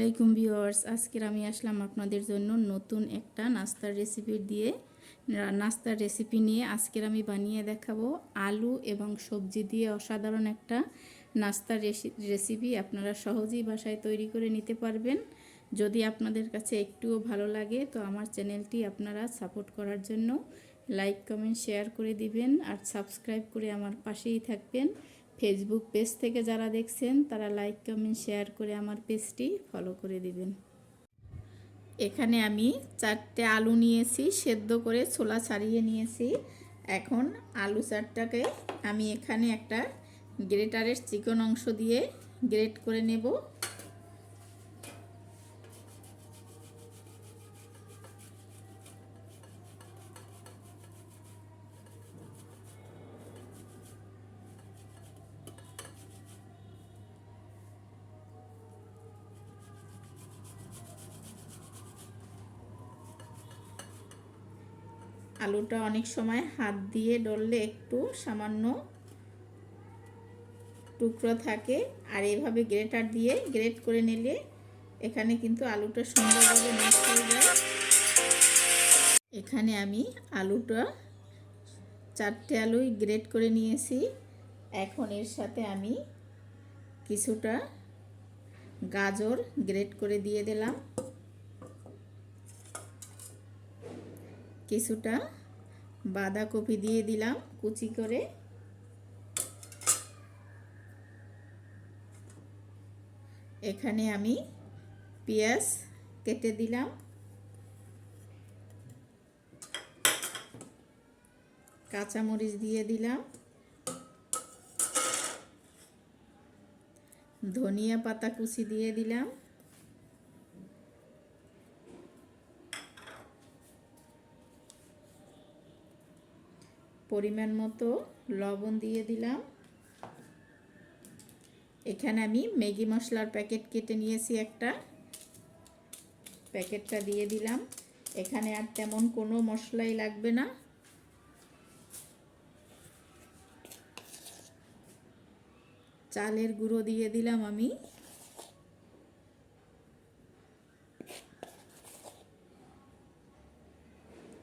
আলাইকুম ভিউয়ার্স, আজকের আমি আসলাম আপনাদের জন্য নতুন একটা নাস্তার রেসিপি নিয়ে। আজকের আমি বানিয়ে দেখাবো আলু এবং সবজি দিয়ে অসাধারণ একটা নাস্তার রেসিপি। আপনারা সহজেই বাসায় তৈরি করে নিতে পারবেন। যদি আপনাদের কাছে একটুও ভালো লাগে তো আমার চ্যানেলটি আপনারা সাপোর্ট করার জন্য লাইক কমেন্ট শেয়ার করে দিবেন আর সাবস্ক্রাইব করে আমার পাশেই থাকবেন। ফেসবুক পেজ থেকে যারা দেখছেন তারা লাইক কমেন্ট শেয়ার করে আমার পেজটি ফলো করে দিবেন। এখানে আমি 4টে আলু নিয়েছি, সেদ্ধ করে ছোলা ছাড়িয়ে নিয়েছি। এখন আলু 4টাকে আমি এখানে একটা গ্রেটারের চিকন অংশ দিয়ে গ্রেট করে নেব। আলুটা অনেক সময় হাত দিয়ে ডললে একটু সামান্য টুকরো থাকে, আর এইভাবে গ্রেটার দিয়ে গ্রেট করে নিলে এখানে কিন্তু আলুটা সুন্দরভাবে মিক্স হয়ে যায়। এখানে আমি আলুটা 4টে আলুই গ্রেট করে নিয়েছি। এখন এর সাথে আমি কিছুটা গাজর গ্রেট করে দিয়ে দিলাম, কিছুটা বাঁধাকপি দিয়ে দিলাম কুচি করে, এখানে আমি পেঁয়াজ কেটে দিলাম, কাঁচামরিচ দিয়ে দিলাম, ধনিয়া পাতা কুচি দিয়ে দিলাম, পরিমাণ মতো লবণ দিয়ে দিলাম। এখানে আমি ম্যাগি মশলার প্যাকেট কেটে নিয়েছি, একটা প্যাকেটটা দিয়ে দিলাম। এখানে আর তেমন কোনো মশলাই লাগবে না। চালের গুঁড়ো দিয়ে দিলাম আমি,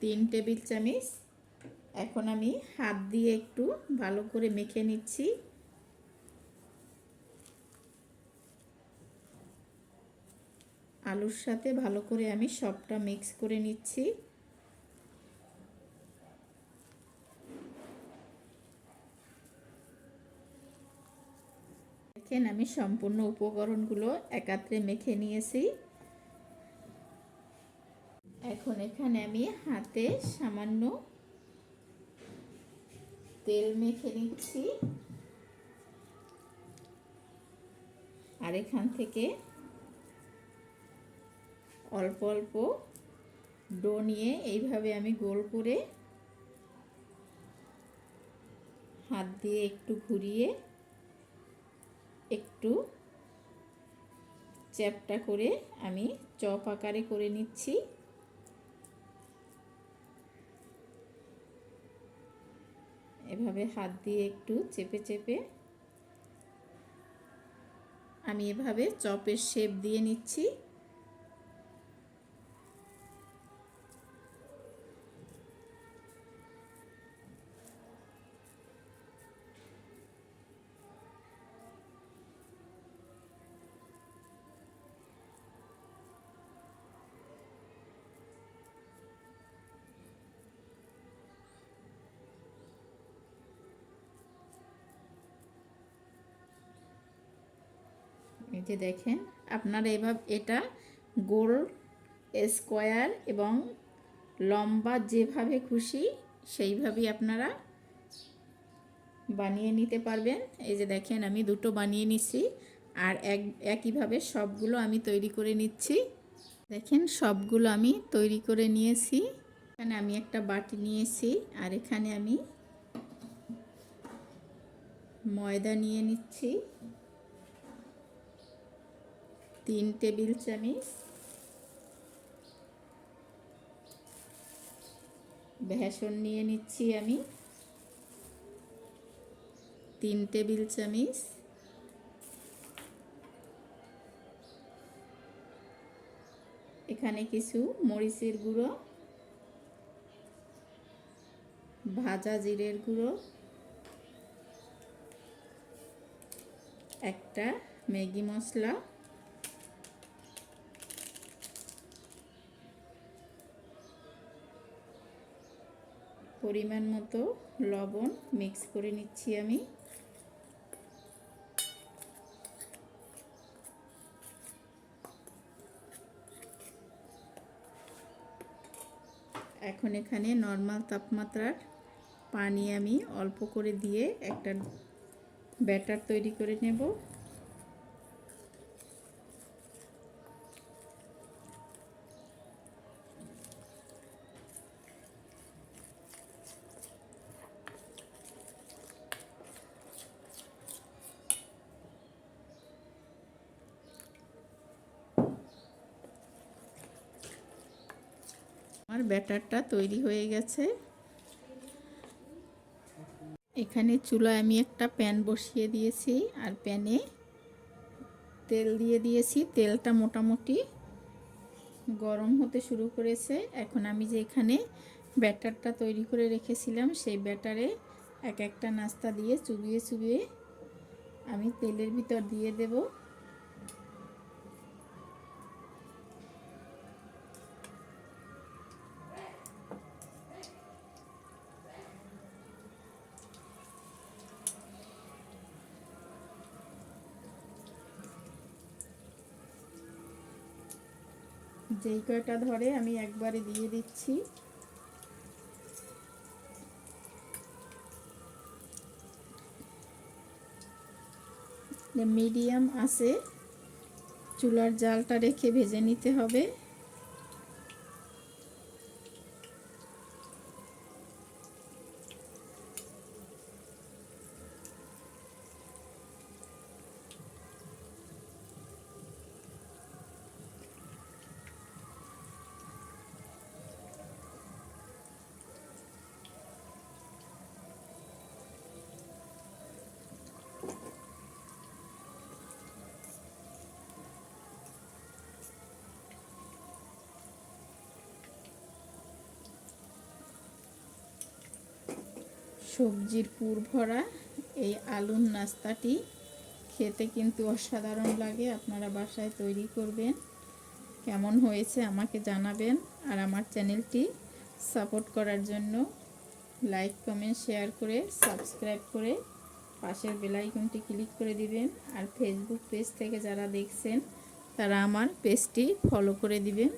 তিন টেবিল চামচ। এখন আমি হাত দিয়ে একটু ভালো করে মেখে নিচ্ছি। আলুর সাথে ভালো করে আমি সবটা মিক্স করে নিচ্ছি। দেখেন আমি সম্পূর্ণ উপকরণগুলো একাত্রে মেখে নিয়েছি। এখন এখানে আমি হাতে সামান্য তেল মেখে নিচ্ছি, আর এখান থেকে অল্প অল্প ডো নিয়ে এইভাবে আমি গোল করে হাত দিয়ে একটু ঘুরিয়ে একটু চ্যাপ্টা করে আমি চপ আকারে করে নিচ্ছি। এভাবে হাত দিয়ে একটু চেপে চেপে আমি এভাবে চপের শেপ দিয়ে নিচ্ছি। এই যে দেখেন, আপনারা এভাবে এটা গোল, স্কোয়ার এবং লম্বা যেভাবে খুশি সেইভাবেই আপনারা বানিয়ে নিতে পারবেন। এই যে দেখেন আমি দুটো বানিয়ে নিচ্ছি, আর একইভাবে সবগুলো আমি তৈরি করে নিচ্ছি। দেখেন সবগুলো আমি তৈরি করে নিয়েছি। এখানে আমি একটা বাটি নিয়েছি, আর এখানে আমি ময়দা নিয়ে নিচ্ছি 3 টেবিল চামচ, বেসন নিয়ে নিচ্ছি আমি 3 টেবিল চামচ, এখানে কিছু মরিচের গুঁড়ো, ভাজা জিরের গুঁড়ো, একটা ম্যাগি মশলা, পরিমাণ মতো লবণ মিক্স করে নিচ্ছি আমি। এখন এখানে নরমাল তাপমাত্রার পানি আমি অল্প করে দিয়ে একটা ব্যাটার তৈরি করে নেব। আমার ব্যাটারটা তৈরি হয়ে গেছে। এখানে চুলায় আমি একটা প্যান বসিয়ে দিয়েছি আর প্যানে তেল দিয়ে দিয়েছি। তেলটা মোটামুটি গরম হতে শুরু করেছে। এখন আমি যে এখানে ব্যাটারটা তৈরি করে রেখেছিলাম সেই ব্যাটারে এক একটা নাস্তা দিয়ে চুবিয়ে চুবিয়ে আমি তেলের ভিতর দিয়ে দেব। যেই কয়টা ধরে আমি একবারে দিয়ে দিচ্ছি। মিডিয়াম আছে চুলার জালটা রেখে ভেজে নিতে হবে। সবজির পুর ভরা এই আলুর নাস্তাটি খেতে কিন্তু অসাধারণ লাগে। আপনারা বাসায় তৈরি করবেন। কেমন হয়েছে আমাকে জানাবেন। আর আমার চ্যানেলটি সাপোর্ট করার জন্য লাইক কমেন্ট শেয়ার করে সাবস্ক্রাইব করে পাশের বেল আইকনটি ক্লিক করে দিবেন। আর ফেসবুক পেজ থেকে যারা দেখছেন তারা আমার পেজটি ফলো করে দিবেন।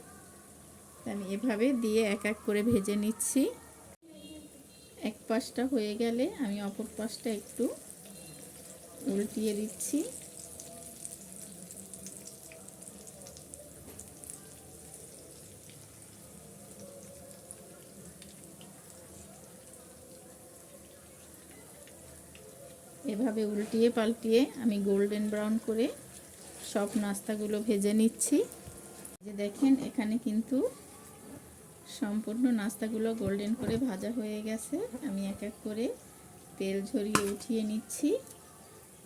আমি এভাবে দিয়ে এক এক করে ভেজে নিচ্ছি। এক পাশটা হয়ে গেলে আমি অপর পাশটা একটু উল্টিয়ে দিচ্ছি। এভাবে উল্টিয়ে পাল্টিয়ে আমি গোল্ডেন ব্রাউন করে সব নাস্তাগুলো ভেজে নিচ্ছি। যে দেখেন এখানে কিন্তু সম্পূর্ণ নাস্তাগুলো গোল্ডেন করে ভাজা হয়ে গেছে। আমি এক এক করে তেল ঝরিয়ে উঠিয়ে নিচ্ছি।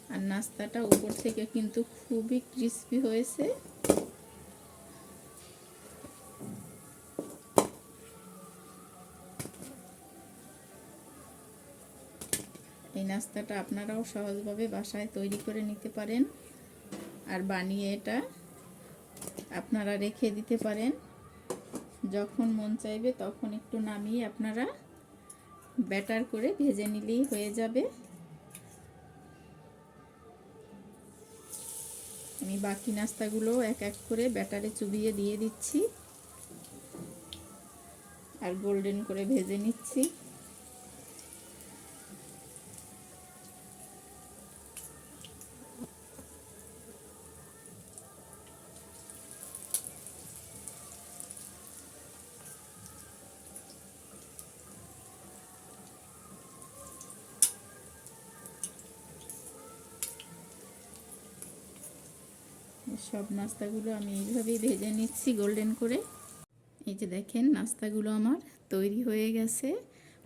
আর নাস্তাটা উপর থেকে কিন্তু খুবই ক্রিস্পি হয়েছে। এই নাস্তাটা আপনারাও সহজভাবে বাসায় তৈরি করে নিতে পারেন। আর বানিয়ে এটা আপনারা রেখে দিতে পারেন। যখন মন চাইবে তখন একটু নামিয়ে আপনারা ব্যাটার করে ভেজে নিলেই হয়ে যাবে। আমি বাকি নাস্তাগুলো এক এক করে ব্যাটারে চুবিয়ে দিয়ে দিচ্ছি আর গোল্ডেন করে ভেজে নিচ্ছি। সব নাস্তাগুলো আমি এইভাবেই ভেজে নিচ্ছি গোল্ডেন করে। এই যে দেখেন নাস্তাগুলো আমার তৈরি হয়ে গেছে।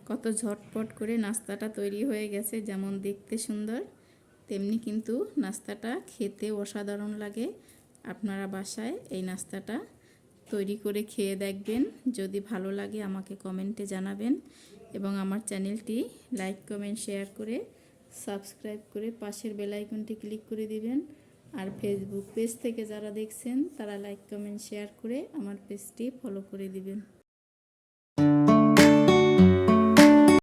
কত ঝটপট করে নাস্তাটা তৈরি হয়ে গেছে। যেমন দেখতে সুন্দর তেমনি কিন্তু নাস্তাটা খেতে অসাধারণ লাগে। আপনারা বাসায় এই নাস্তাটা তৈরি করে খেয়ে দেখবেন। যদি ভালো লাগে আমাকে কমেন্টে জানাবেন এবং আমার চ্যানেলটি লাইক কমেন্ট শেয়ার করে সাবস্ক্রাইব করে পাশের বেল আইকনটি ক্লিক করে দিবেন। আর ফেসবুক পেজ থেকে যারা দেখছেন তারা লাইক কমেন্ট শেয়ার করে আমার পেজটি ফলো করে দিবেন।